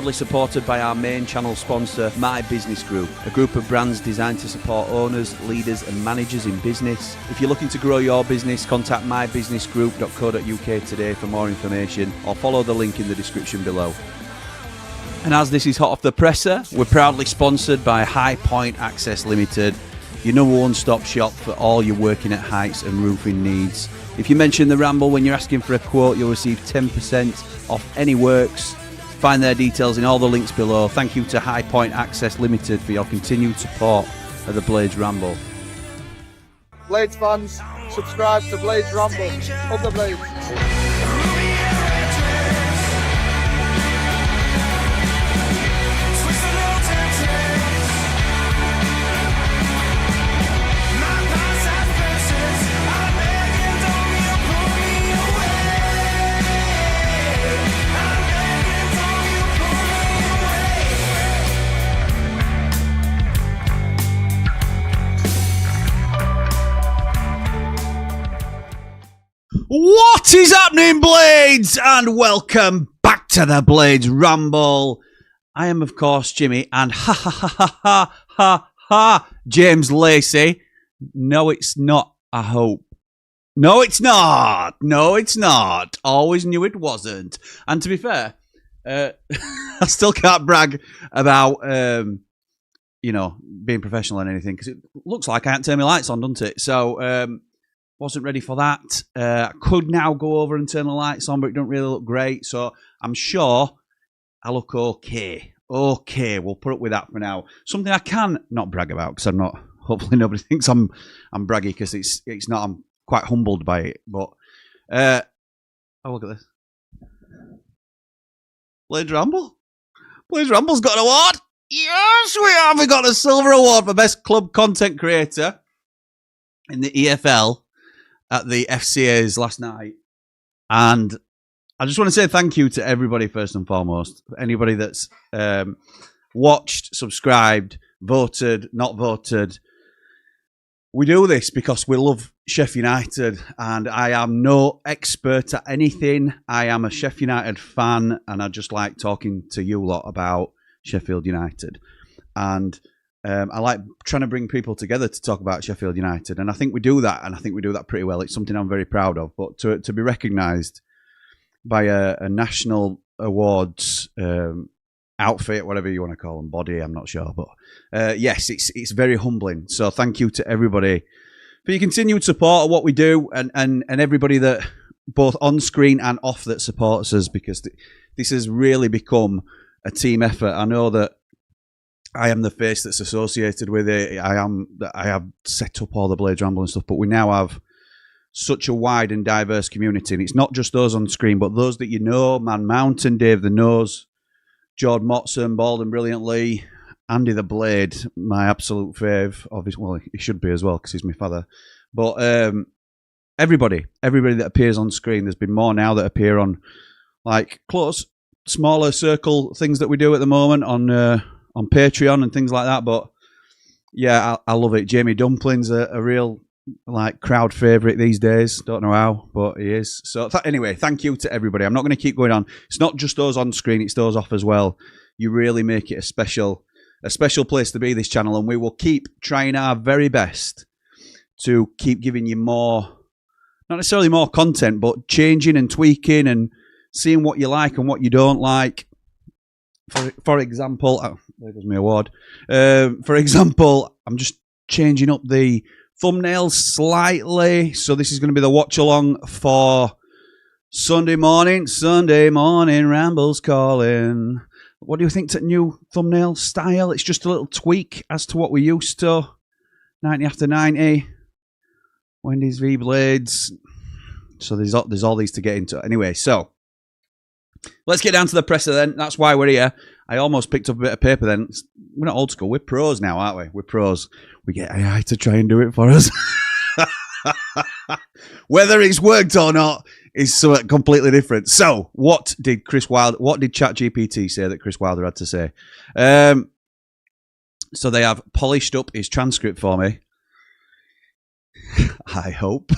proudly supported by our main channel sponsor, My Business Group, a group of brands designed to support owners, leaders and managers in business. If you're looking to grow your business, contact mybusinessgroup.co.uk today for more information or follow the link in the description below. And as this is hot off the presser, we're proudly sponsored by High Point Access Limited, your number one stop shop for all your working at heights and roofing needs. If you mention the Ramble when you're asking for a quote, you'll receive 10% off any works. Find their details in all the links below. Thank you to High Point Access Limited for your continued support of the Blades Ramble. Blades fans, subscribe to Blades Ramble. Up the Blades. What is happening, Blades? And welcome back to the Blades Ramble. I am, of course, Jimmy, and James Lacey. No, it's not, I hope. No, it's not. No, it's not. Always knew it wasn't. And to be fair, I still can't brag about, being professional and anything, because it looks like I can't turn my lights on, doesn't it? So, wasn't ready for that. I could now go over and turn the lights on, but it don't really look great. So I'm sure I look okay. Okay, we'll put up with that for now. Something I can not brag about, because I'm not. Hopefully nobody thinks I'm braggy, because it's not. I'm quite humbled by it. But oh, look at this. Blades Ramble. Blades Ramble's got an award. Yes, we have. We got a silver award for best club content creator in the EFL at the FCAs last night. And I just want to say thank you to everybody, first and foremost. Anybody that's watched, subscribed, voted, not voted. We do this because we love Sheffield United, and I am no expert at anything. I am a Sheffield United fan, and I just like talking to you lot about Sheffield United. And I like trying to bring people together to talk about Sheffield United, and I think we do that, and I think we do that pretty well. It's something I'm very proud of. But to be recognised by a national awards outfit, whatever you want to call them, body, I'm not sure. But yes, it's very humbling. So thank you to everybody for your continued support of what we do, and everybody that both on screen and off that supports us, because this has really become a team effort. I know that I am the face that's associated with it. I have set up all the Blades Ramble and stuff, but we now have such a wide and diverse community. And it's not just those on screen, but those that you know: Man Mountain, Dave the Nose, Jord Motson, Bald and Brilliantly, Andy the Blade, my absolute fave. Obviously, well, he should be as well because he's my father. But everybody that appears on screen. There's been more now that appear on like close, smaller circle things that we do at the moment on Patreon and things like that. But yeah, I love it. Jamie Dumpling's a real like crowd favourite these days. Don't know how, but he is. So anyway, thank you to everybody. I'm not going to keep going on. It's not just those on screen, it's those off as well. You really make it a special place to be, this channel, and we will keep trying our very best to keep giving you more, not necessarily more content, but changing and tweaking and seeing what you like and what you don't like. For example, oh, there goes my award. For example, I'm just changing up the thumbnails slightly. So this is going to be the watch along for Sunday morning. Sunday morning, Ramble's calling. What do you think to new thumbnail style? It's just a little tweak as to what we're used to. 90 after 90. Wendy's v Blades. So there's all these to get into. Anyway, so let's get down to the presser then. That's why we're here. I almost picked up a bit of paper then. We're not old school. We're pros now, aren't we? We're pros. We get AI to try and do it for us. Whether it's worked or not is something completely different. So, what did ChatGPT say that Chris Wilder had to say? So they have polished up his transcript for me. I hope.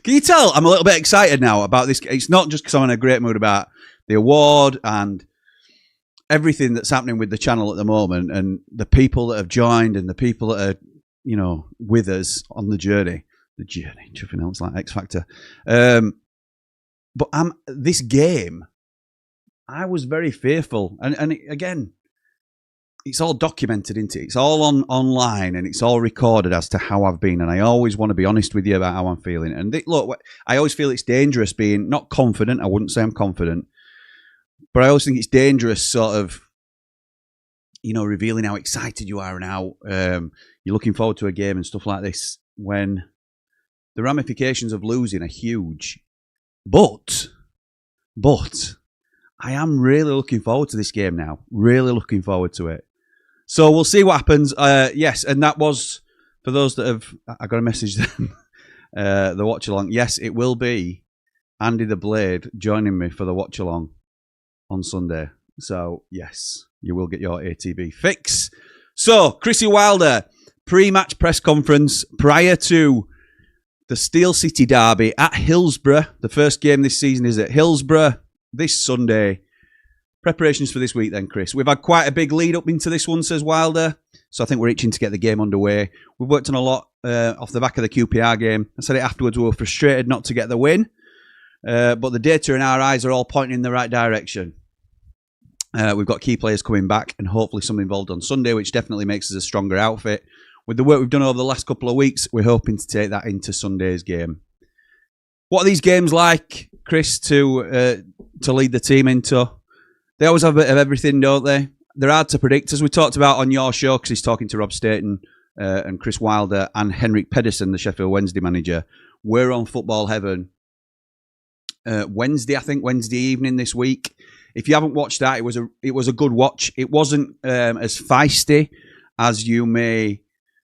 Can you tell I'm a little bit excited now about this? It's not just because I'm in a great mood about the award and everything that's happening with the channel at the moment, and the people that have joined, and the people that are, you know, with us on the journey. Nothing else like X Factor. But this game, I was very fearful, and again, it's all documented, isn't it? It's all online, and it's all recorded as to how I've been, and I always want to be honest with you about how I'm feeling. And look, I always feel it's dangerous being not confident. I wouldn't say I'm confident, but I always think it's dangerous, sort of, you know, revealing how excited you are and how you're looking forward to a game and stuff like this, when the ramifications of losing are huge. But I am really looking forward to this game now. Really looking forward to it. So we'll see what happens. Yes, and that was, for those that have, I got a message then, the watch along. Yes, it will be Andy the Blade joining me for the watch along on Sunday. So yes, you will get your ATB fix. So Chrissy Wilder, pre-match press conference prior to the Steel City derby at Hillsborough. The first game this season is at Hillsborough this Sunday. Preparations for this week then, Chris. We've had quite a big lead up into this one, says Wilder. So I think we're itching to get the game underway. We've worked on a lot off the back of the QPR game. I said it afterwards, we were frustrated not to get the win. But the data in our eyes are all pointing in the right direction. We've got key players coming back, and hopefully some involved on Sunday, which definitely makes us a stronger outfit. With the work we've done over the last couple of weeks, we're hoping to take that into Sunday's game. What are these games like, Chris, to lead the team into? They always have a bit of everything, don't they? They're hard to predict, as we talked about on your show, because he's talking to Rob Staten and Chris Wilder and Henrik Pedersen, the Sheffield Wednesday manager. We're on Football Heaven Wednesday evening this week. If you haven't watched that, it was a good watch. It wasn't as feisty as you may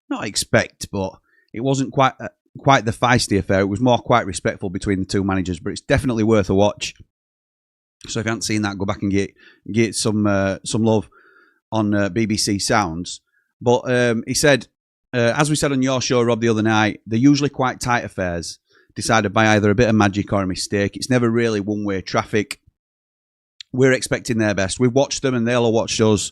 not expect, but it wasn't quite the feisty affair. It was more quite respectful between the two managers, but it's definitely worth a watch. So if you haven't seen that, go back and get some love on BBC Sounds. But he said, as we said on your show, Rob, the other night, they're usually quite tight affairs, decided by either a bit of magic or a mistake. It's never really one-way traffic. We're expecting their best. We've watched them and they'll have watched us.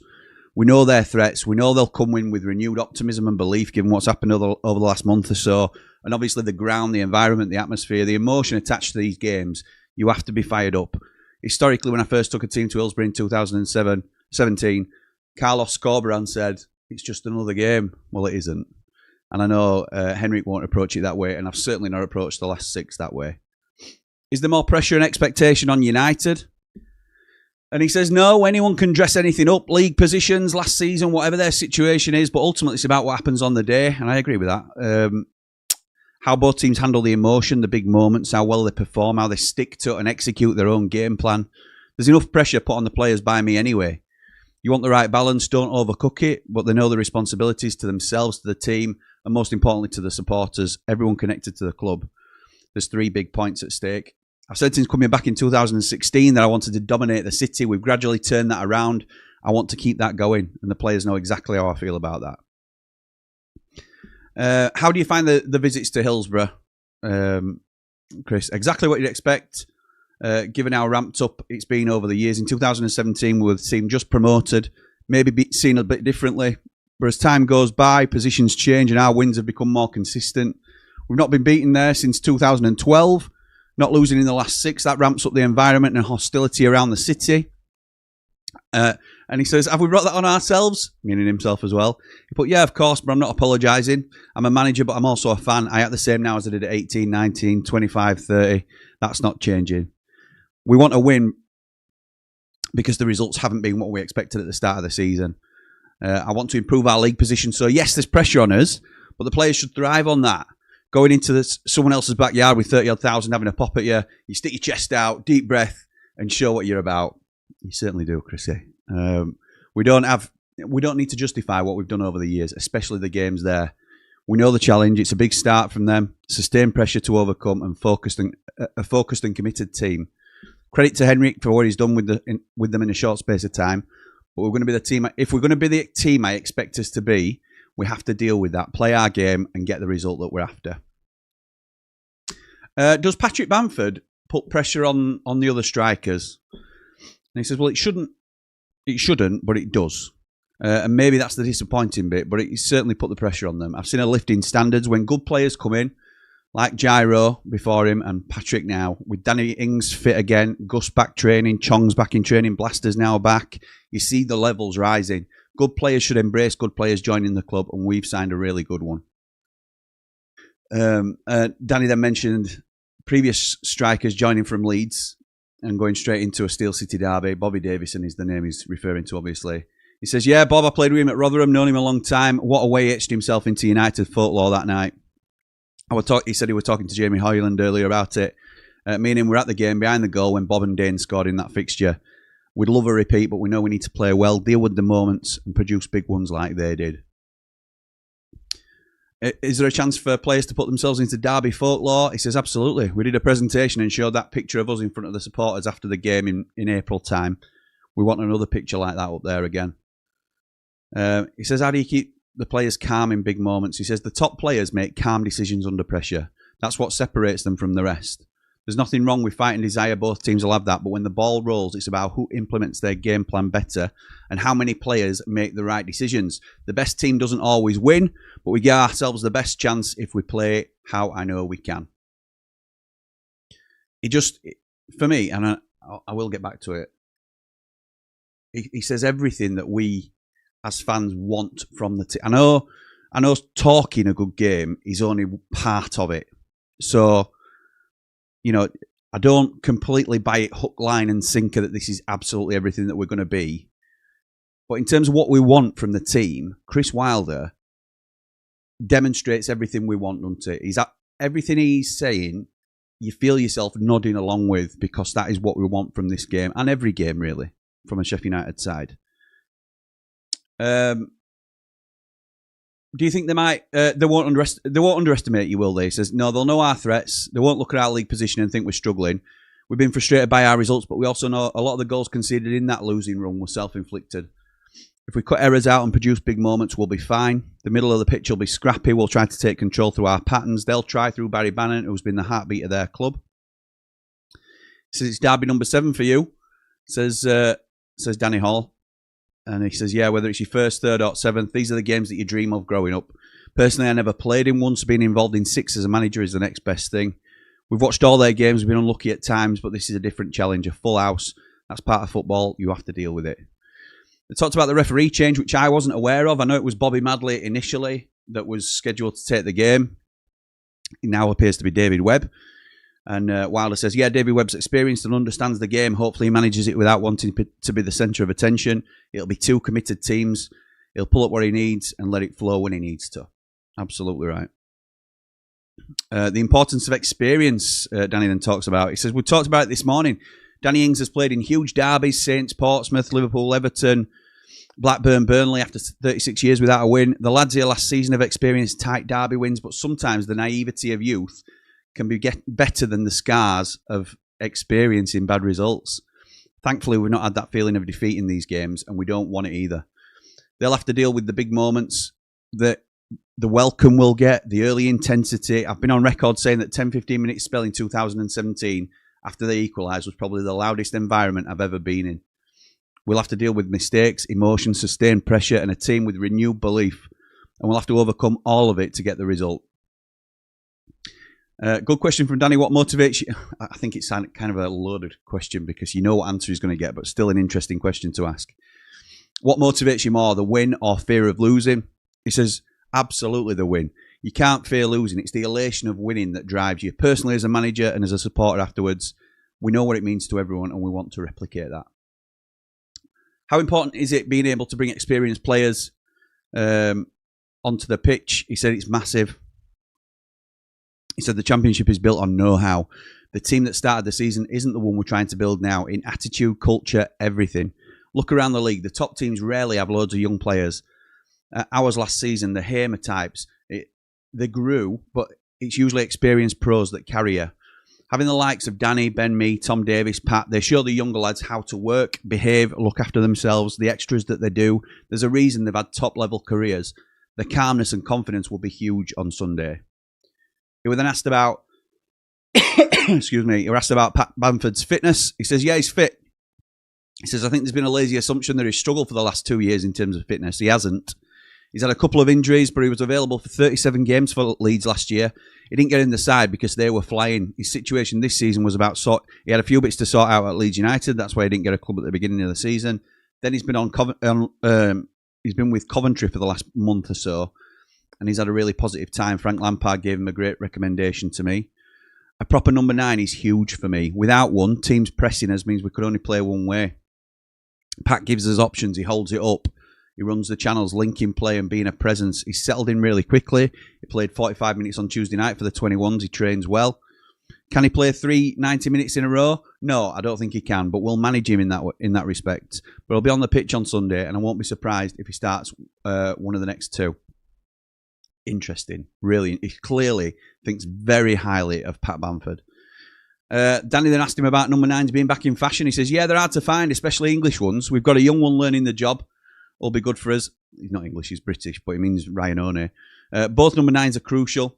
We know their threats. We know they'll come in with renewed optimism and belief, given what's happened over the last month or so. And obviously the ground, the environment, the atmosphere, the emotion attached to these games, you have to be fired up. Historically, when I first took a team to Hillsborough in 2017, Carlos Corberan said, it's just another game. Well, it isn't. And I know Henrik won't approach it that way, and I've certainly not approached the last 6 that way. Is there more pressure and expectation on United? And he says, no, anyone can dress anything up, league positions, last season, whatever their situation is, but ultimately it's about what happens on the day, and I agree with that. How both teams handle the emotion, the big moments, how well they perform, how they stick to and execute their own game plan. There's enough pressure put on the players by me anyway. You want the right balance, don't overcook it, but they know the responsibilities to themselves, to the team, and most importantly to the supporters, everyone connected to the club. There's 3 big points at stake. I've said since coming back in 2016 that I wanted to dominate the city. We've gradually turned that around. I want to keep that going, and the players know exactly how I feel about that. How do you find the visits to Hillsborough, Chris? Exactly what you'd expect, given how ramped up it's been over the years. In 2017, we were the team just promoted, maybe seen a bit differently. But as time goes by, positions change and our wins have become more consistent. We've not been beaten there since 2012, not losing in the last 6. That ramps up the environment and hostility around the city. And he says, have we brought that on ourselves? Meaning himself as well. He put, yeah, of course, but I'm not apologising. I'm a manager, but I'm also a fan. I act the same now as I did at 18, 19, 25, 30. That's not changing. We want to win because the results haven't been what we expected at the start of the season. I want to improve our league position. So, yes, there's pressure on us, but the players should thrive on that. Going into someone else's backyard with 30-odd thousand having a pop at you, you stick your chest out, deep breath, and show what you're about. You certainly do, Chrissy. We don't need to justify what we've done over the years, especially the games there. We know the challenge. It's a big start from them. Sustained pressure to overcome and a focused and committed team. Credit to Henrik for what he's done with them in a short space of time. But we're going to be the team. If we're going to be the team I expect us to be, we have to deal with that, play our game, and get the result that we're after. Does Patrick Bamford put pressure on the other strikers? And he says, well, it shouldn't It shouldn't, but it does. And maybe that's the disappointing bit, but it certainly put the pressure on them. I've seen a lift in standards when good players come in, like Gyro before him and Patrick now, with Danny Ings fit again, Gus back training, Chong's back in training, Blaster's now back. You see the levels rising. Good players should embrace good players joining the club, and we've signed a really good one. Danny then mentioned previous strikers joining from Leeds and going straight into a Steel City derby. Bobby Davison is the name he's referring to, obviously. He says, yeah, Bob, I played with him at Rotherham, known him a long time. What a way he etched himself into United folklore that night. He said he was talking to Jamie Hoyland earlier about it. Me and him were at the game behind the goal when Bob and Dane scored in that fixture. We'd love a repeat, but we know we need to play well, deal with the moments, and produce big ones like they did. Is there a chance for players to put themselves into derby folklore? He says, absolutely. We did a presentation and showed that picture of us in front of the supporters after the game in April time. We want another picture like that up there again. He says, how do you keep the players calm in big moments? He says, the top players make calm decisions under pressure. That's what separates them from the rest. There's nothing wrong with fight and desire. Both teams will have that. But when the ball rolls, it's about who implements their game plan better and how many players make the right decisions. The best team doesn't always win, but we give ourselves the best chance if we play how I know we can. It just, for me, and I will get back to it, he says everything that we as fans want from the team. I know talking a good game is only part of it. So, you know, I don't completely buy it hook, line and sinker that this is absolutely everything that we're going to be. But in terms of what we want from the team, Chris Wilder demonstrates everything we want, doesn't he? Everything he's saying, you feel yourself nodding along with, because that is what we want from this game and every game, really, from a Sheffield United side. Do you think they might? They won't underestimate you, will they? He says, no, they'll know our threats. They won't look at our league position and think we're struggling. We've been frustrated by our results, but we also know a lot of the goals conceded in that losing run were self-inflicted. If we cut errors out and produce big moments, we'll be fine. The middle of the pitch will be scrappy. We'll try to take control through our patterns. They'll try through Barry Bannon, who's been the heartbeat of their club. He says, it's derby number 7 for you, says Danny Hall. And he says, yeah, whether it's your first, third or 7th, these are the games that you dream of growing up. Personally, I never played in one, so being involved in 6 as a manager is the next best thing. We've watched all their games, we've been unlucky at times, but this is a different challenge, a full house. That's part of football, you have to deal with it. They talked about the referee change, which I wasn't aware of. I know it was Bobby Madley initially that was scheduled to take the game. It now appears to be David Webb. And Wilder says, yeah, David Webb's experienced and understands the game. Hopefully he manages it without wanting to be the centre of attention. It'll be 2 committed teams. He'll pull up where he needs and let it flow when he needs to. Absolutely right. The importance of experience, Danny then talks about. He says, we talked about it this morning. Danny Ings has played in huge derbies, Saints, Portsmouth, Liverpool, Everton, Blackburn, Burnley after 36 years without a win. The lads here last season have experienced tight derby wins, but sometimes the naivety of youth can be better than the scars of experiencing bad results. Thankfully, we've not had that feeling of defeat in these games, and we don't want it either. They'll have to deal with the big moments, the welcome we'll get, the early intensity. I've been on record saying that 10-15 minutes spell in 2017 after they equalised was probably the loudest environment I've ever been in. We'll have to deal with mistakes, emotion, sustained pressure, and a team with renewed belief, and we'll have to overcome all of it to get the result. Good question from Danny. What motivates you? I think it's kind of a loaded question because you know what answer he's going to get, but still an interesting question to ask. What motivates you more, the win or fear of losing? He says, absolutely the win. You can't fear losing. It's the elation of winning that drives you. Personally, as a manager and as a supporter afterwards, we know what it means to everyone and we want to replicate that. How important is it being able to bring experienced players onto the pitch? He said it's massive. He said the championship is built on know-how. The team that started the season isn't the one we're trying to build now. In attitude, culture, everything. Look around the league. The top teams rarely have loads of young players. Ours last season, the Hamer types, they grew, but it's usually experienced pros that carry you. Having the likes of Danny, Ben Mee, Tom Davis, Pat, they show the younger lads how to work, behave, look after themselves, the extras that they do. There's a reason they've had top-level careers. The calmness and confidence will be huge on Sunday. He was then asked about, excuse me, he was asked about Pat Bamford's fitness. He says, yeah, he's fit. He says, I think there's been a lazy assumption that he's struggled for the last 2 years in terms of fitness. He hasn't. He's had a couple of injuries, but he was available for 37 games for Leeds last year. He didn't get in the side because they were flying. His situation this season was about he had a few bits to sort out at Leeds United. That's why he didn't get a club at the beginning of the season. Then he's been he's been with Coventry for the last month or so, and he's had a really positive time. Frank Lampard gave him a great recommendation to me. A proper number 9 is huge for me. Without one, teams pressing us means we could only play one way. Pat gives us options. He holds it up. He runs the channels, linking play and being a presence. He's settled in really quickly. He played 45 minutes on Tuesday night for the 21s. He trains well. Can he play 3 90 minutes in a row? No, I don't think he can, but we'll manage him in that respect. But he'll be on the pitch on Sunday, and I won't be surprised if he starts one of the next 2. Interesting. Really, he clearly thinks very highly of Pat Bamford. Danny then asked him about number 9s being back in fashion. He says, yeah, they're hard to find, especially English ones. We've got a young one learning the job. Will be good for us. He's not English, he's British, but he means Ryan O'Neill. Both number 9s are crucial.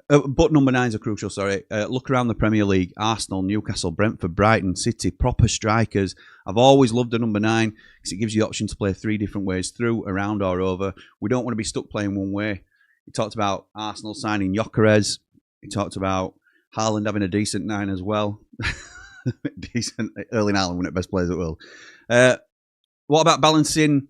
Look around the Premier League. Arsenal, Newcastle, Brentford, Brighton, City, proper strikers. I've always loved a number 9 because it gives you the option to play 3 different ways through, around or over. We don't want to be stuck playing one way. He talked about Arsenal signing Gyökeres. He talked about Haaland having a decent 9 as well. Decent. Erling Haaland, one of the best players in the world. What about balancing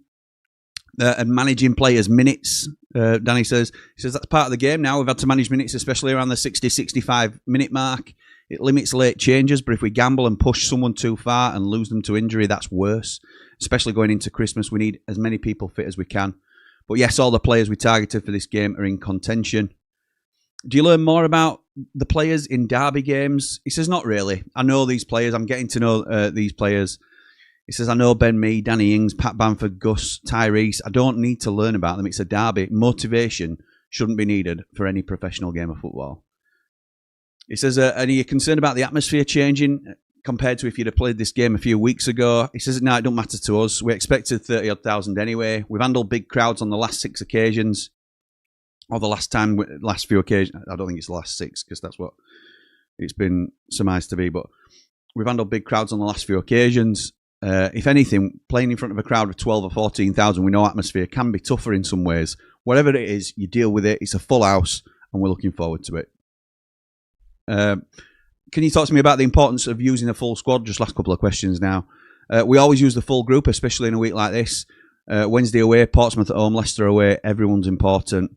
and managing players' minutes? Danny says, that's part of the game now. We've had to manage minutes, especially around the 60, 65 minute mark. It limits late changes, but if we gamble and push someone too far and lose them to injury, that's worse. Especially going into Christmas, we need as many people fit as we can. But yes, all the players we targeted for this game are in contention. Do you learn more about the players in derby games? He says, not really. I know these players. I'm getting to know these players. He says, I know Ben Mee, Danny Ings, Pat Bamford, Gus, Tyrese. I don't need to learn about them. It's a derby. Motivation shouldn't be needed for any professional game of football. He says, are you concerned about the atmosphere changing compared to if you'd have played this game a few weeks ago? He says, no, it don't matter to us. We expected 30,000 anyway. We've handled big crowds on the last 6 occasions. Or the last few occasions. I don't think it's the last 6 because that's what it's been surmised to be. But we've handled big crowds on the last few occasions. If anything, playing in front of a crowd of 12 or 14,000, we know atmosphere can be tougher in some ways. Whatever it is, you deal with it. It's a full house, and we're looking forward to it. Can you talk to me about the importance of using a full squad? Just last couple of questions now. We always use the full group, especially in a week like this. Wednesday away, Portsmouth at home, Leicester away. Everyone's important.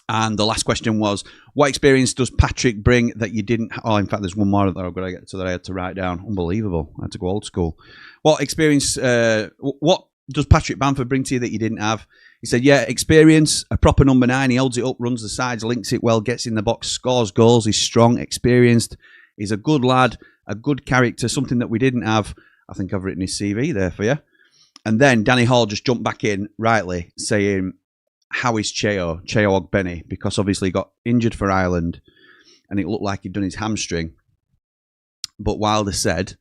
And the last question was, what experience does Patrick bring that you didn't... Oh, in fact, there's one more that I've got to get to that I had to write down. Unbelievable. I had to go old school. What experience... what does Patrick Bamford bring to you that you didn't have? He said, yeah, experience, a proper number 9. He holds it up, runs the sides, links it well, gets in the box, scores goals. He's strong, experienced. He's a good lad, a good character, something that we didn't have. I think I've written his CV there for you. And then Danny Hall just jumped back in, rightly, saying... How is Cheo Ogbenny? Because obviously he got injured for Ireland and it looked like he'd done his hamstring. But Wilder said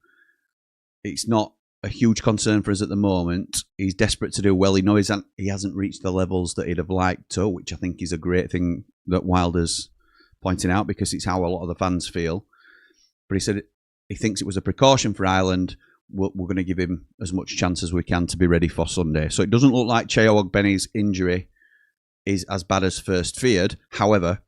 it's not a huge concern for us at the moment. He's desperate to do well. He knows he hasn't reached the levels that he'd have liked to, which I think is a great thing that Wilder's pointing out because it's how a lot of the fans feel. But he said he thinks it was a precaution for Ireland. We're going to give him as much chance as we can to be ready for Sunday. So it doesn't look like Cheo Ogbenny's injury is as bad as first feared. However,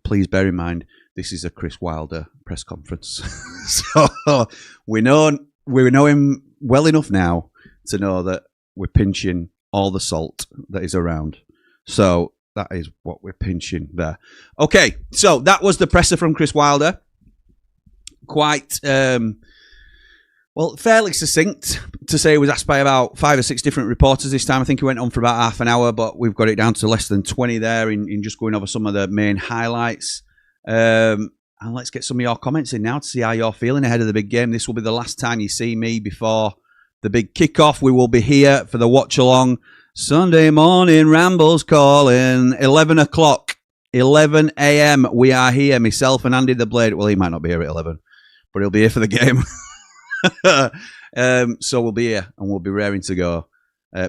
please bear in mind, this is a Chris Wilder press conference. So we know him well enough now to know that we're pinching all the salt that is around. So that is what we're pinching there. Okay, so that was the presser from Chris Wilder. Quite... fairly succinct to say he was asked by about 5 or 6 different reporters this time. I think he went on for about half an hour, but we've got it down to less than 20 there in just going over some of the main highlights. And let's get some of your comments in now to see how you're feeling ahead of the big game. This will be the last time you see me before the big kickoff. We will be here for the watch-along. Sunday morning, Ramble's calling. 11 o'clock, 11 a.m. We are here, myself and Andy the Blade. Well, he might not be here at 11, but he'll be here for the game. So we'll be here and we'll be raring to go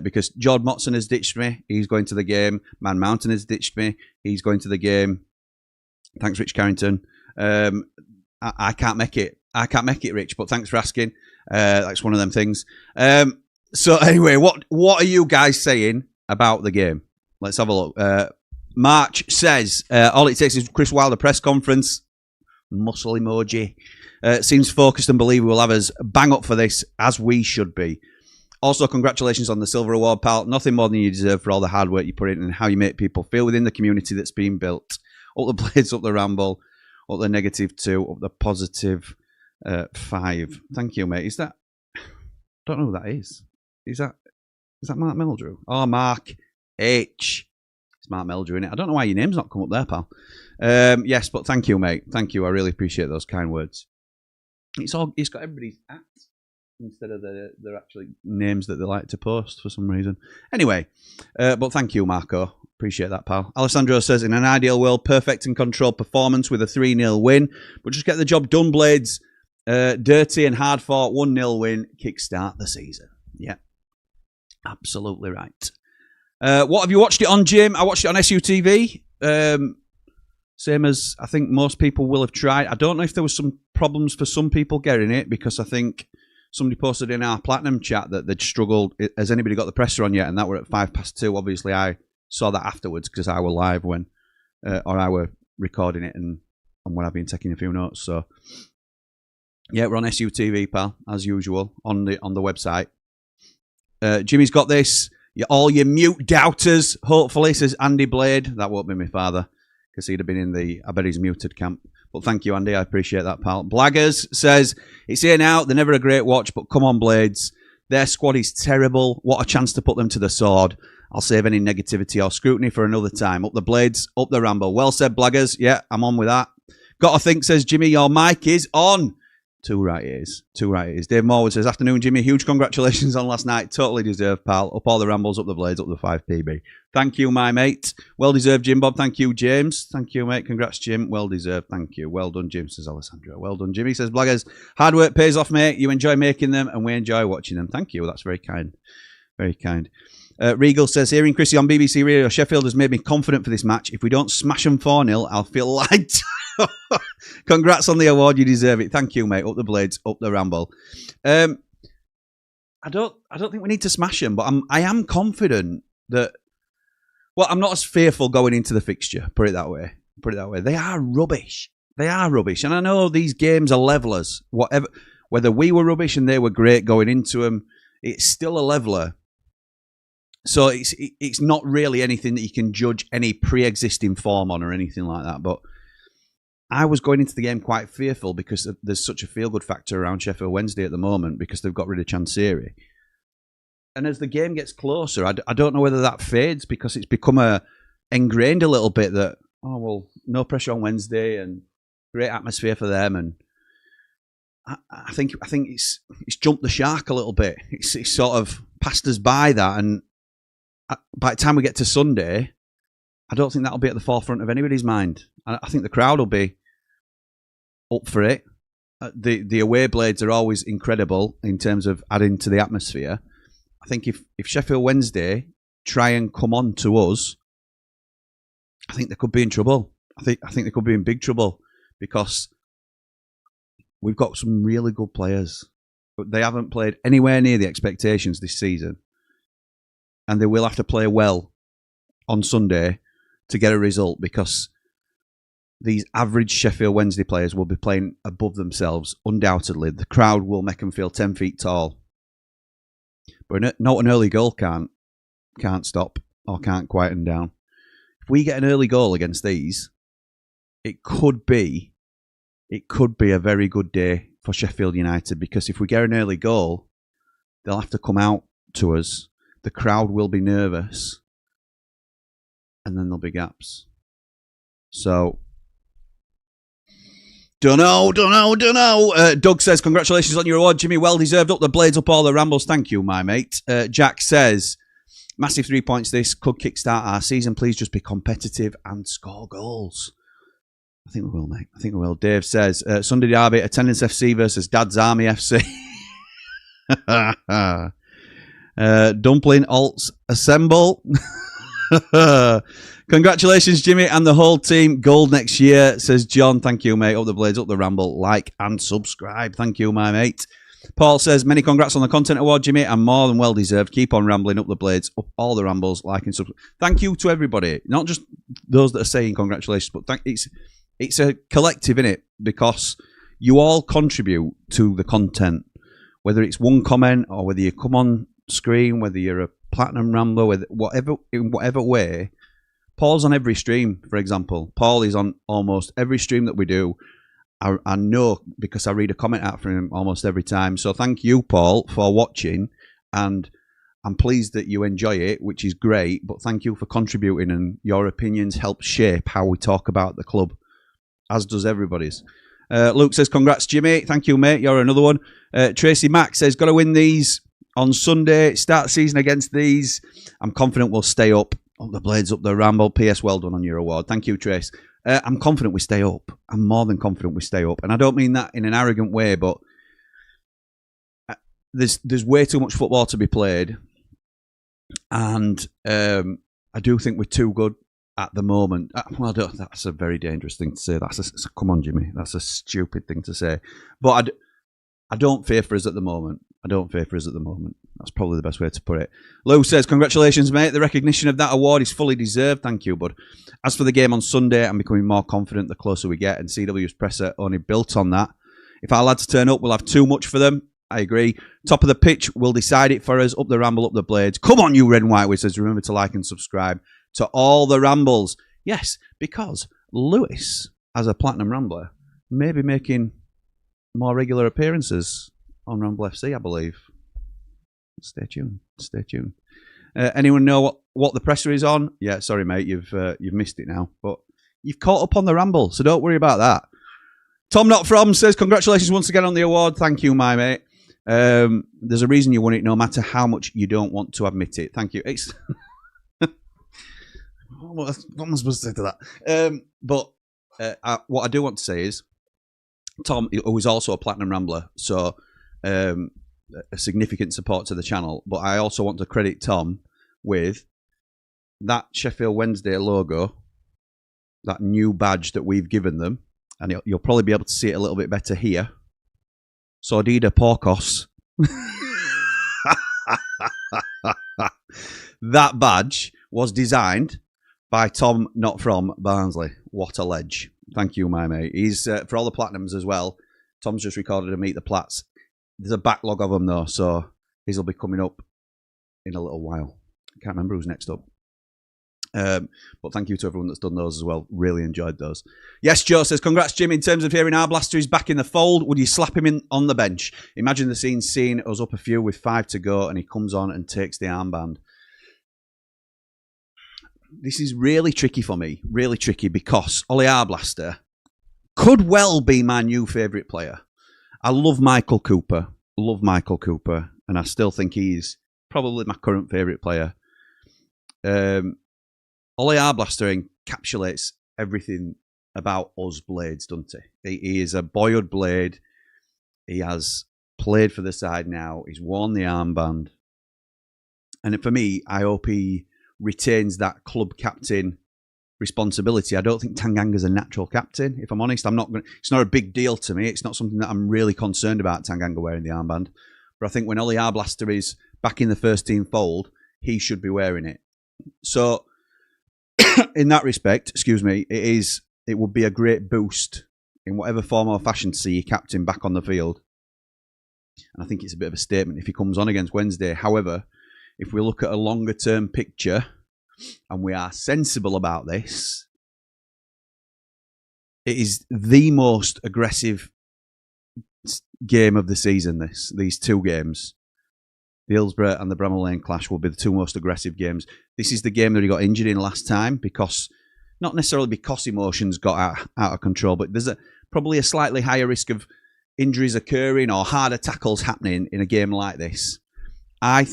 because Jord Motson has ditched me. He's going to the game. Man Mountain has ditched me. He's going to the game. Thanks, Rich Carrington. I can't make it. I can't make it, Rich, but thanks for asking. That's one of them things. So anyway, what are you guys saying about the game? Let's have a look. March says, all it takes is Chris Wilder press conference. Muscle emoji. Seems focused and believe we'll have us bang up for this, as we should be. Also, congratulations on the silver award, pal. Nothing more than you deserve for all the hard work you put in and how you make people feel within the community that's being built. Up the blades, up the ramble, up the -2, up the positive 5. Thank you, mate. Is that... don't know who that is. Is that Mark Meldrew? Oh, Mark H. It's Mark Meldrew, innit? I don't know why your name's not come up there, pal. Yes, but thank you, mate. Thank you. I really appreciate those kind words. It's got everybody's at instead of their actually names that they like to post for some reason. Anyway, but thank you, Marco. Appreciate that, pal. Alessandro says, in an ideal world, perfect and controlled performance with a 3-0 win. But just get the job done, Blades. Dirty and hard fought 1-0 win. Kickstart the season. Yeah, absolutely right. What have you watched it on, Jim? I watched it on SUTV. Same as I think most people will have tried. I don't know if there was some problems for some people getting it, because I think somebody posted in our Platinum chat that they'd struggled. Has anybody got the presser on yet? And that were at 2:05. Obviously, I saw that afterwards because I were live when, or I were recording it and when I've been taking a few notes. So yeah, we're on SUTV, pal, as usual on the website. Jimmy's got this. All your mute doubters, hopefully, says Andy Blade. That won't be my father, because he'd have been in the, I bet he's muted camp. But thank you, Andy. I appreciate that, pal. Blaggers says, it's here now. They're never a great watch, but come on, Blades. Their squad is terrible. What a chance to put them to the sword. I'll save any negativity or scrutiny for another time. Up the Blades, up the Ramble. Well said, Blaggers. Yeah, I'm on with that. Got to think, says Jimmy, your mic is on. Too right it is. Too right it is. Dave Morwood says, afternoon, Jimmy. Huge congratulations on last night. Totally deserved, pal. Up all the Rambles, up the Blades, up the 5PB. Thank you, my mate. Well deserved, Jim Bob. Thank you, James. Thank you, mate. Congrats, Jim. Well deserved. Thank you. Well done, Jim, says Alessandro. Well done, Jimmy, says Blaggers. Hard work pays off, mate. You enjoy making them, and we enjoy watching them. Thank you. That's very kind. Very kind. Regal says, hearing Chrissy on BBC Radio Sheffield has made me confident for this match. If we don't smash them 4-0, I'll feel light. Congrats on the award. You deserve it. Thank you, mate. Up the Blades, up the Ramble. I don't think we need to smash them, but I am confident that... well, I'm not as fearful going into the fixture. Put it that way. They are rubbish. And I know these games are levelers. Whether we were rubbish and they were great going into them, it's still a leveler. So it's not really anything that you can judge any pre-existing form on or anything like that. But I was going into the game quite fearful because there's such a feel-good factor around Sheffield Wednesday at the moment because they've got rid of Chansiri. And as the game gets closer, I don't know whether that fades because it's become ingrained a little bit that, oh, well, no pressure on Wednesday and great atmosphere for them. And I think it's jumped the shark a little bit. It's sort of passed us by that. And by the time we get to Sunday, I don't think that'll be at the forefront of anybody's mind. I think the crowd will be up for it. The away Blades are always incredible in terms of adding to the atmosphere. I think if Sheffield Wednesday try and come on to us, I think they could be in trouble. I think they could be in big trouble because we've got some really good players, but they haven't played anywhere near the expectations this season. And they will have to play well on Sunday to get a result because these average Sheffield Wednesday players will be playing above themselves, undoubtedly. The crowd will make them feel 10 feet tall. But not an early goal can't stop or can't quieten down. If we get an early goal against these, it could be a very good day for Sheffield United because if we get an early goal, they'll have to come out to us. The crowd will be nervous, and then there'll be gaps. So, don't know. Doug says, congratulations on your award, Jimmy. Well deserved. Up the Blades, up all the Rambles. Thank you, my mate. Jack says, massive 3 points this. Could kickstart our season. Please just be competitive and score goals. I think we will, mate. I think we will. Dave says, Sunday derby, Attendance FC versus Dad's Army FC. Dumpling alts assemble. Congratulations, Jimmy, and the whole team. Gold next year, says John. Thank you, mate. Up the Blades, up the Ramble. Like and subscribe. Thank you, my mate. Paul says, many congrats on the content award, Jimmy, and more than well deserved. Keep on rambling up the blades, up all the rambles, like and subscribe. Thank you to everybody, not just those that are saying congratulations, but it's a collective, innit? Because you all contribute to the content, whether it's one comment or whether you come on screen, whether you're a Platinum Rambler, whether in whatever way. Paul's on every stream, for example. Paul is on almost every stream that we do. I know because I read a comment out from him almost every time. So thank you, Paul, for watching. And I'm pleased that you enjoy it, which is great. But thank you for contributing, and your opinions help shape how we talk about the club, as does everybody's. Luke says, congrats, Jimmy. Thank you, mate. You're another one. Tracy Mack says, got to win these on Sunday. Start the season against these. I'm confident we'll stay up. Up the blades, up the Ramble. PS, well done on your award. Thank you, Trace. I'm confident we stay up. I'm more than confident we stay up. And I don't mean that in an arrogant way, but there's way too much football to be played. And I do think we're too good at the moment. Well, that's a very dangerous thing to say. Come on, Jimmy. That's a stupid thing to say. But I don't fear for us at the moment. That's probably the best way to put it. Lou says, congratulations, mate. The recognition of that award is fully deserved. Thank you, bud. As for the game on Sunday, I'm becoming more confident the closer we get, and CW's presser only built on that. If our lads turn up, we'll have too much for them. I agree. Top of the pitch will decide it for us. Up the Ramble, up the blades. Come on, you red and white wizards. Remember to like and subscribe to all the Rambles. Yes, because Lewis, as a Platinum Rambler, may be making more regular appearances on Ramble FC, I believe. Stay tuned. Anyone know what the presser is on? Yeah, sorry, mate, you've missed it now, but you've caught up on the Ramble, so don't worry about that. Tom Not From says, congratulations once again on the award. Thank you, my mate. There's a reason you won it, no matter how much you don't want to admit it. Thank you. It's what am I supposed to say to that? But what I do want to say is, Tom, who is also a Platinum Rambler, so a significant support to the channel, but I also want to credit Tom with that Sheffield Wednesday logo, that new badge that we've given them, and you'll probably be able to see it a little bit better here. Sordida Porcos. That badge was designed by Tom Not From Barnsley. What a ledge. Thank you, my mate. He's for all the Platinums as well. Tom's just recorded a Meet the Plats. There's a backlog of them, though, so his will be coming up in a little while. I can't remember who's next up. But thank you to everyone that's done those as well. Really enjoyed those. Yes, Joe says, congrats, Jim. In terms of hearing our blaster is back in the fold, would you slap him in on the bench? Imagine the scene seeing us up a few with 5 to go, and he comes on and takes the armband. This is really tricky for me. Really tricky, because Ollie Arblaster could well be my new favourite player. I love Michael Cooper. And I still think he's probably my current favourite player. Ollie Arblaster encapsulates everything about us Blades, doesn't he? He is a boyhood Blade. He has played for the side now. He's worn the armband. And for me, I hope he retains that club captain responsibility. I don't think Tanganga's a natural captain, if I'm honest. It's not a big deal to me. It's not something that I'm really concerned about, Tanganga wearing the armband. But I think when Ollie Arblaster is back in the first team fold, he should be wearing it. So in that respect, it would be a great boost in whatever form or fashion to see your captain back on the field. And I think it's a bit of a statement if he comes on against Wednesday. However, if we look at a longer term picture, and we are sensible about this, it is the most aggressive game of the season, these two games. The Hillsborough and the Bramall Lane clash will be the two most aggressive games. This is the game that he got injured in last time, because, not necessarily because emotions got out of control, but there's probably a slightly higher risk of injuries occurring or harder tackles happening in a game like this. I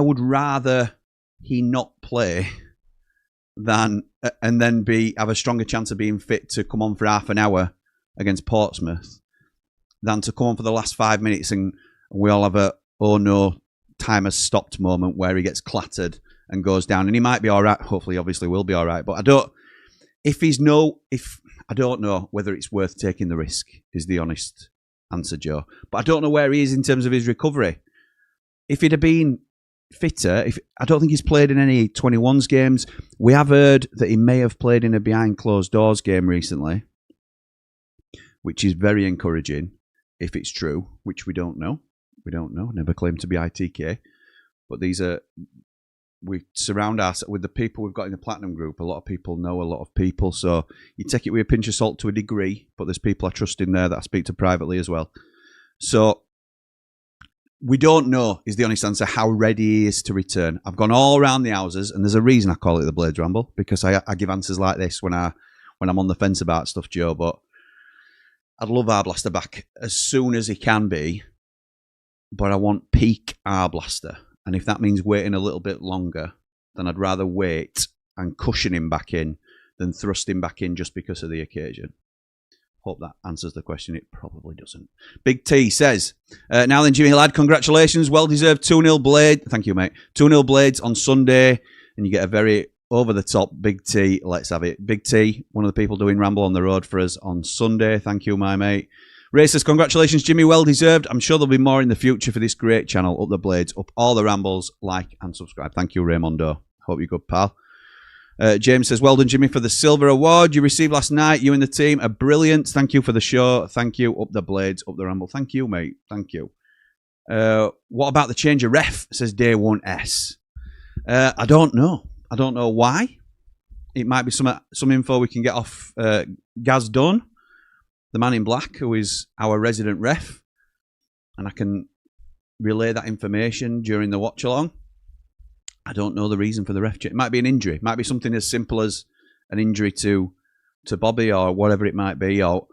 would rather he not play and then have a stronger chance of being fit to come on for half an hour against Portsmouth than to come on for the last 5 minutes and we all have a oh no, time has stopped moment where he gets clattered and goes down. And he might be all right. Hopefully, obviously, will be all right. But I don't know whether it's worth taking the risk, is the honest answer, Joe. But I don't know where he is in terms of his recovery. If he'd have been fitter, I don't think he's played in any 21s games. We have heard that he may have played in a behind closed doors game recently, which is very encouraging if it's true, which we don't know. We don't know. Never claimed to be ITK. But we surround ourselves with the people we've got in the Platinum group. A lot of people know a lot of people, so you take it with a pinch of salt to a degree, but there's people I trust in there that I speak to privately as well. So we don't know, is the honest answer, how ready he is to return. I've gone all around the houses, and there's a reason I call it the Blades Ramble, because I give answers like this when I'm on the fence about stuff, Joe, but I'd love Arblaster back as soon as he can be, but I want peak Arblaster. And if that means waiting a little bit longer, then I'd rather wait and cushion him back in than thrust him back in just because of the occasion. Hope that answers the question. It probably doesn't. Big T says, now then, Jimmy lad, congratulations. Well-deserved 2-0 Blade. Thank you, mate. 2-0 Blades on Sunday, and you get a very over-the-top Big T. Let's have it. Big T, one of the people doing Ramble on the road for us on Sunday. Thank you, my mate. Ray says, congratulations, Jimmy. Well-deserved. I'm sure there'll be more in the future for this great channel. Up the Blades. Up all the Rambles. Like and subscribe. Thank you, Raymondo. Hope you're good, pal. James says, well done, Jimmy, for the silver award you received last night. You and the team are brilliant. Thank you for the show. Thank you. Up the Blades. Up the Ramble. Thank you, mate. Thank you. What about the change of ref? Says Day 1S. I don't know. I don't know why. It might be some info we can get off Gaz Dunn, the man in black, who is our resident ref, and I can relay that information during the watch along. I don't know the reason for the ref change. It might be an injury. It might be something as simple as an injury to Bobby or whatever it might be, or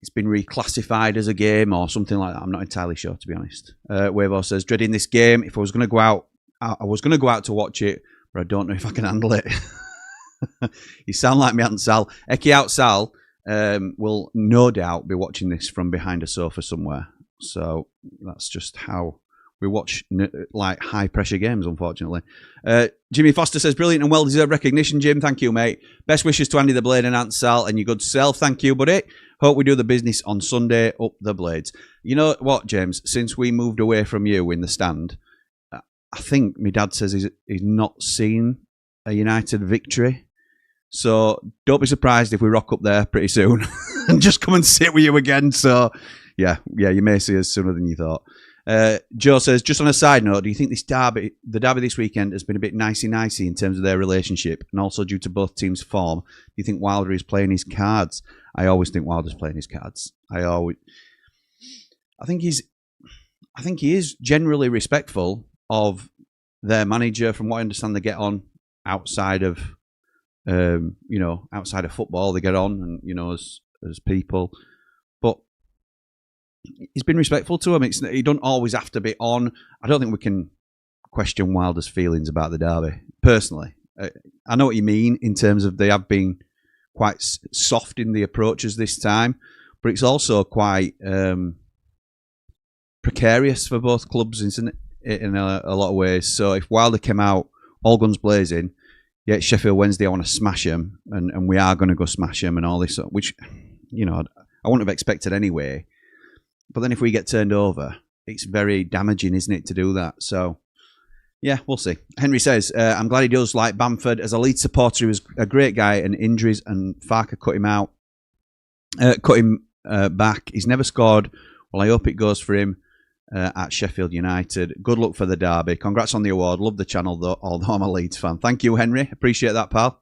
it's been reclassified as a game or something like that. I'm not entirely sure, to be honest. Wavo says, dreading this game. If I was going to go out, I was going to go out to watch it, but I don't know if I can handle it. You sound like me, Aunt Sal. Eki out Sal will no doubt be watching this from behind a sofa somewhere. So that's just how we watch like high pressure games, unfortunately. Jimmy Foster says, brilliant and well deserved recognition, Jim. Thank you, mate. Best wishes to Andy the Blade and Aunt Sal and your good self. Thank you, buddy. Hope we do the business on Sunday. Up the Blades. You know what, James? Since we moved away from you in the stand, I think my dad says he's not seen a United victory. So don't be surprised if we rock up there pretty soon and just come and sit with you again. So yeah, you may see us sooner than you thought. Joe says, just on a side note, do you think the derby this weekend has been a bit nicey in terms of their relationship, and also due to both teams' form? Do you think Wilder is playing his cards? I always think Wilder's playing his cards. I think he is generally respectful of their manager. From what I understand, they get on outside of outside of football. They get on, and as people, but he's been respectful to him. He don't always have to be on. I don't think we can question Wilder's feelings about the derby. Personally, I know what you mean in terms of they have been quite soft in the approaches this time, but it's also quite precarious for both clubs, isn't it, in a lot of ways. So if Wilder came out all guns blazing, yeah, it's Sheffield Wednesday, I want to smash him, and we are going to go smash him and all this, which I wouldn't have expected anyway. But then if we get turned over, it's very damaging, isn't it, to do that? So, yeah, we'll see. Henry says, I'm glad he does like Bamford. As a Leeds supporter, he was a great guy, and injuries and Farker cut him back. He's never scored. Well, I hope it goes for him at Sheffield United. Good luck for the derby. Congrats on the award. Love the channel, though, although I'm a Leeds fan. Thank you, Henry. Appreciate that, pal.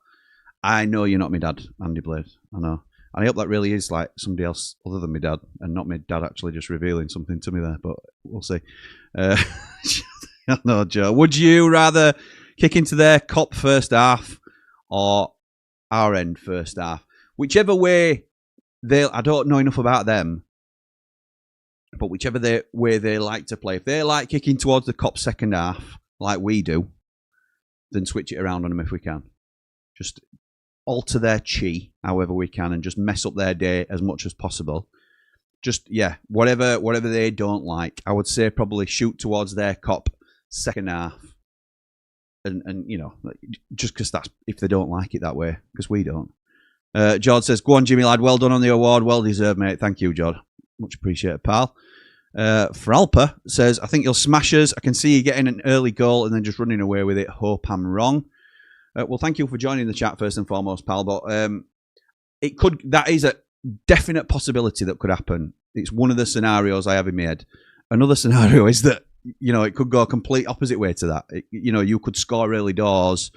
I know you're not my dad, Andy Blade. I know. And I hope that really is like somebody else other than my dad, and not my dad actually just revealing something to me there, but we'll see. No, Joe. Would you rather kick into their cop first half or our end first half? Whichever way I don't know enough about them, but whichever way they like to play. If they like kicking towards the cop second half, like we do, then switch it around on them if we can. Just alter their chi however we can and just mess up their day as much as possible. Just, yeah, whatever they don't like. I would say probably shoot towards their cop second half. And just because that's if they don't like it that way, because we don't. Jord says, go on, Jimmy lad, well done on the award. Well deserved, mate. Thank you, Jord. Much appreciated, pal. Fralpa says, I think you'll smash us. I can see you getting an early goal and then just running away with it. Hope I'm wrong. Well, thank you for joining the chat first and foremost, pal. But that is a definite possibility that could happen. It's one of the scenarios I have in my head. Another scenario is that, it could go a complete opposite way to that. You could score early doors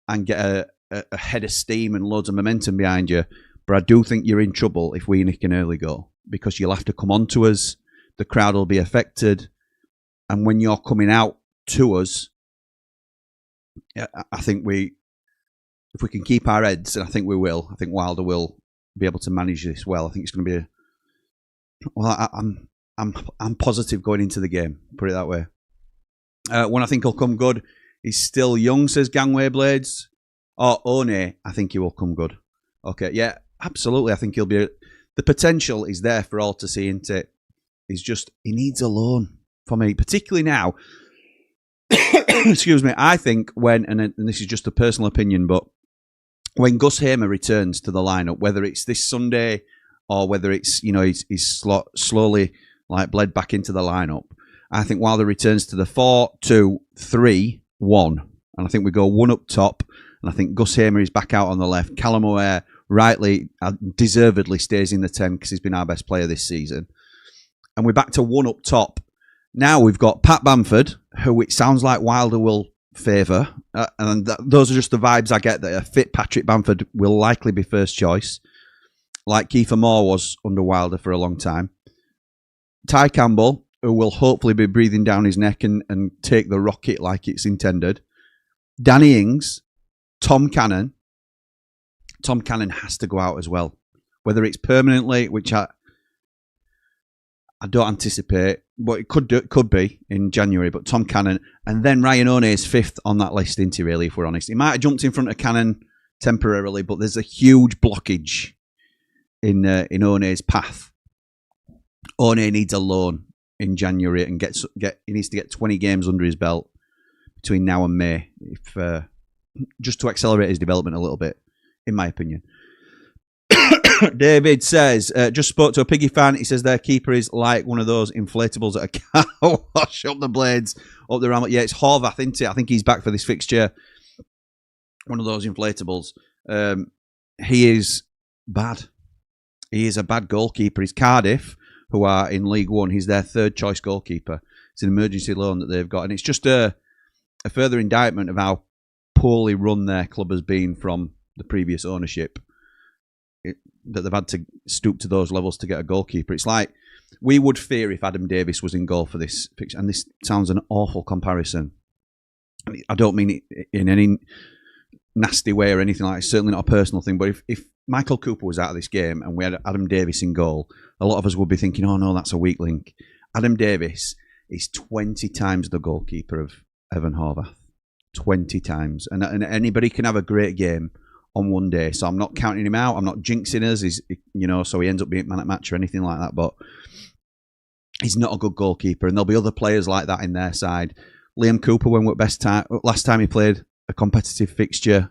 and get a head of steam and loads of momentum behind you. But I do think you're in trouble if we nick an early goal, because you'll have to come on to us. The crowd will be affected. And when you're coming out to us, I think if we can keep our heads, and I think we will, I think Wilder will be able to manage this well. I think it's going to be I'm positive going into the game, put it that way. One I think will come good. He's still young, says Gangway Blades. Or One, I think he will come good. Okay, yeah, absolutely. I think he'll be... The potential is there for all to see, isn't it? He's just... He needs a loan for me, particularly now. Excuse me. I think when... And this is just a personal opinion, but when Gus Hamer returns to the lineup, whether it's this Sunday or whether it's, he's slowly bled back into the lineup, I think Wilder returns to the 4-2-3-1. And I think we go one up top. And I think Gus Hamer is back out on the left. Callum O'Hare rightly, deservedly stays in the 10 because he's been our best player this season. And we're back to one up top. Now we've got Pat Bamford, who it sounds like Wilder will favour. Those are just the vibes I get, that a fit Patrick Bamford will likely be first choice, like Kiefer Moore was under Wilder for a long time. Ty Campbell, who will hopefully be breathing down his neck and take the rocket like it's intended. Danny Ings. Tom Cannon. Tom Cannon has to go out as well. Whether it's permanently, which I don't anticipate, but it could be in January. But Tom Cannon, and then Ryan One is fifth on that list, isn't he, really, if we're honest? He might have jumped in front of Cannon temporarily, but there's a huge blockage in One's path. One needs a loan in January and he needs to get 20 games under his belt between now and May, just to accelerate his development a little bit, in my opinion. David says, just spoke to a Piggy fan. He says their keeper is like one of those inflatables at a car wash, up the blades, up the Ramble. Yeah, it's Horvath, isn't it? I think he's back for this fixture. One of those inflatables. He is bad. He is a bad goalkeeper. He's Cardiff, who are in League One. He's their third choice goalkeeper. It's an emergency loan that they've got. And it's just a further indictment of how poorly run their club has been from the previous ownership, that they've had to stoop to those levels to get a goalkeeper. It's like we would fear if Adam Davis was in goal for this fixture, and this sounds an awful comparison. I don't mean it in any nasty way or anything like that. It's certainly not a personal thing, but if Michael Cooper was out of this game and we had Adam Davis in goal, a lot of us would be thinking, oh no, that's a weak link. Adam Davis is 20 times the goalkeeper of Evan Horvath. 20 times. And anybody can have a great game on one day. So I'm not counting him out. I'm not jinxing us. So he ends up being man at match or anything like that. But he's not a good goalkeeper. And there'll be other players like that in their side. Liam Cooper, when we're last time he played a competitive fixture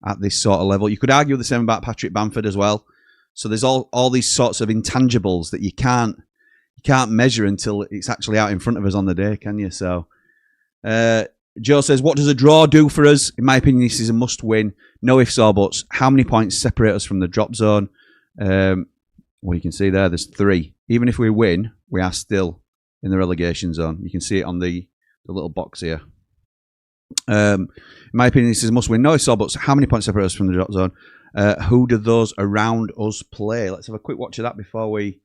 at this sort of level. You could argue the same about Patrick Bamford as well. So there's all these sorts of intangibles that you can't measure until it's actually out in front of us on the day, can you? So Joe says, what does a draw do for us? In my opinion, this is a must-win. No ifs or buts. How many points separate us from the drop zone? Well, you can see there's 3. Even if we win, we are still in the relegation zone. You can see it on the little box here. In my opinion, this is a must-win. No ifs or buts. How many points separate us from the drop zone? Who do those around us play? Let's have a quick watch of that before we...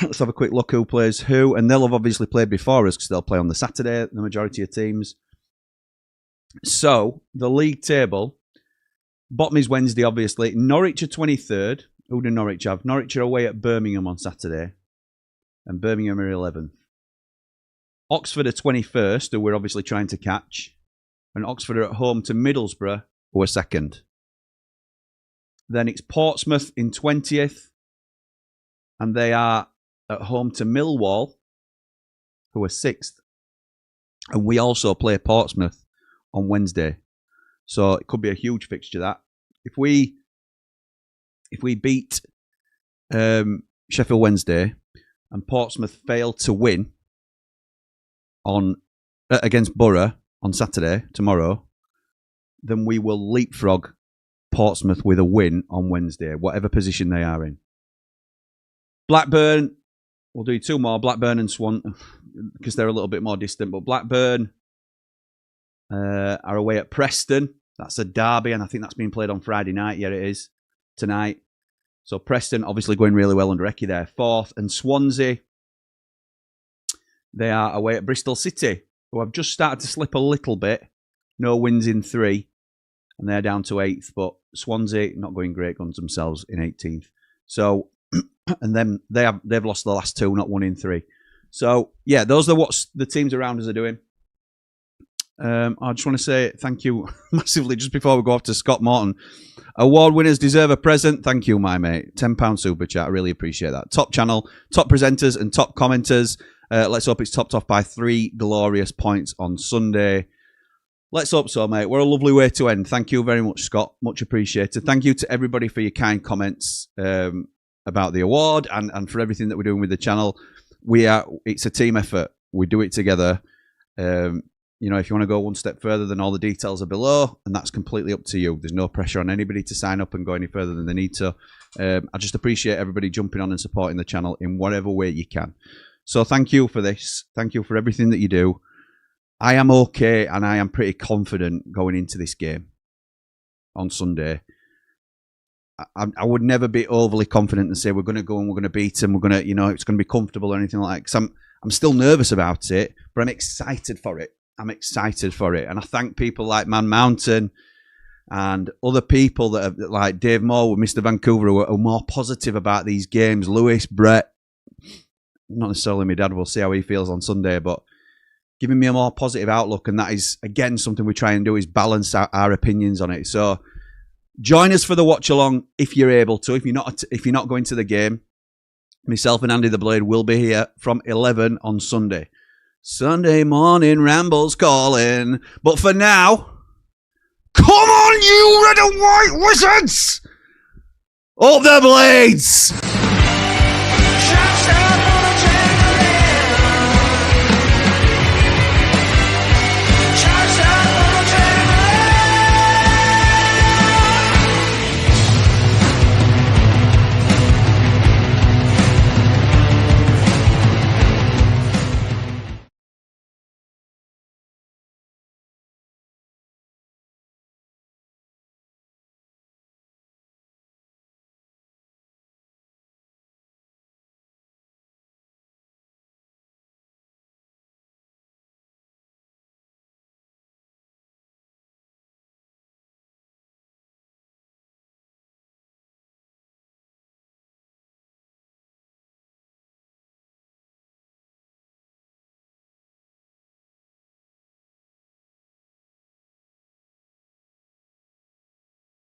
Let's have a quick look who plays who. And they'll have obviously played before us because they'll play on the Saturday, the majority of teams. So, the league table. Bottom is Wednesday, obviously. Norwich are 23rd. Who do Norwich have? Norwich are away at Birmingham on Saturday. And Birmingham are 11th. Oxford are 21st, who we're obviously trying to catch. And Oxford are at home to Middlesbrough, who are 2nd. Then it's Portsmouth in 20th. And they are at home to Millwall, who are 6th. And we also play Portsmouth on Wednesday. So it could be a huge fixture, that. If we beat Sheffield Wednesday, and Portsmouth fail to win on against Borough on Saturday, tomorrow, then we will leapfrog Portsmouth with a win on Wednesday, whatever position they are in. Blackburn, we'll do 2 more, Blackburn and Swan, because they're a little bit more distant, but Blackburn are away at Preston. That's a derby, and I think that's being played on Friday night. Yeah, it is, tonight. So Preston, obviously going really well under Ecky there, 4th. And Swansea, they are away at Bristol City, who have just started to slip a little bit. No wins in 3, and they're down to 8th. But Swansea, not going great guns themselves in 18th. So, and then they've lost the last 2, not 1 in 3. So, yeah, those are what the teams around us are doing. I just want to say thank you massively just before we go off to Scott Morton. Award winners deserve a present. Thank you, my mate. £10 super chat. I really appreciate that. Top channel, top presenters and top commenters. Let's hope it's topped off by 3 glorious points on Sunday. Let's hope so, mate. We're a lovely way to end. Thank you very much, Scott. Much appreciated. Thank you to everybody for your kind comments about the award and for everything that we're doing with the channel. It's a team effort. We do it together. You know, if you want to go one step further, then all the details are below, and that's completely up to you. There's no pressure on anybody to sign up and go any further than they need to. I just appreciate everybody jumping on and supporting the channel in whatever way you can. So thank you for this. Thank you for everything that you do. I am okay, and I am pretty confident going into this game on Sunday. I would never be overly confident and say we're going to go and we're going to beat them. We're going to, you know, it's going to be comfortable or anything like that. 'Cause I'm still nervous about it, but I'm excited for it. I'm excited for it. And I thank people like Man Mountain and other people that are like Dave Moore with Mr. Vancouver who are more positive about these games. Lewis, Brett, not necessarily my dad. We'll see how he feels on Sunday, but giving me a more positive outlook. And that is, again, something we try and do is balance out our opinions on it. So join us for the watch along if you're able to. If you're not going to the game, myself and Andy the Blade will be here from 11 on Sunday. Sunday morning Ramble's calling. But for now, come on, you red and white wizards! Up the blades!